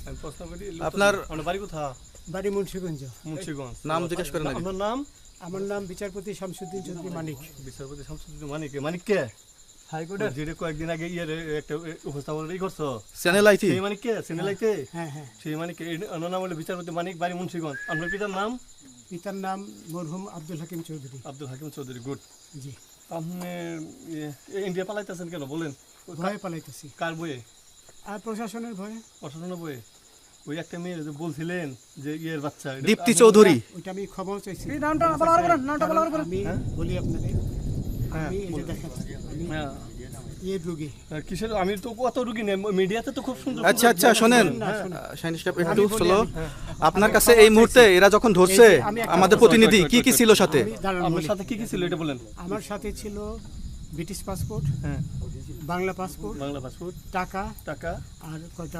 আমি প্রশ্ন করি আপনার বাড়ি কোথা? বাড়ি মুন্সিগঞ্জ। মুন্সিগঞ্জ। নাম জিজ্ঞেস করেন আগে। আপনার নাম? আমার নাম বিচারপতি শামসুদ্দিন চৌধুরী মানিক। বিচারপতি শামসুদ্দিন মানিক। মানিক কে? হাইকোর্টের। যেটা কয়েকদিন আগে একটা উপস্থাপন করছো চ্যানেল আইতি সেই মানিক কে? সিনেলাইতে হ্যাঁ হ্যাঁ। সেই মানিক ওনার নাম হলো বিচারপতি মানিক, বাড়ি মুন্সিগঞ্জ। আপনার পিতার নাম? পিতার নাম মরহুম আব্দুল হাকিম চৌধুরী। আব্দুল হাকিম চৌধুরী। গুড। জি। আপনি ইন্ডিয়া পালাইতেছেন কেন বলেন? ভয়ে পালাইতেছি। কার বইয়ে? আর প্রশাসনের ভয়ে। প্রশাসনের বইয়ে? ওই একটা মেয়ে যে বলছিলেন যে ইয়ের বাচ্চা দীপ্তি চৌধুরী। ওইটা আমি খবর চাইছি। নামটা বলার আমি বলি আপনাদের, হ্যাঁ, আমি এই যে দেখেন, আমি হ্যাঁ। রোগী। কিসের? আমি তো কত রুগী নেই, মিডিয়াতে তো খুব সুন্দর। আচ্ছা আচ্ছা শোনেন শাইন স্টাফ একটু স্লো। আপনার কাছে কথা এই মুহূর্তে এরা যখন ধরছে আমি একটা আমাদের কথা প্রতিনিধি কি কি ছিল সাথে? আমি দাঁড়ান আপনার বলি। সাথে কি কি ছিল এটা বলেন। আমার সাথে ছিল ব্রিটিশ পাসপোর্ট, হ্যাঁ, বাংলা পাসপোর্ট, বাংলা পাসপোর্ট, টাকা টাকা, আর কয়টা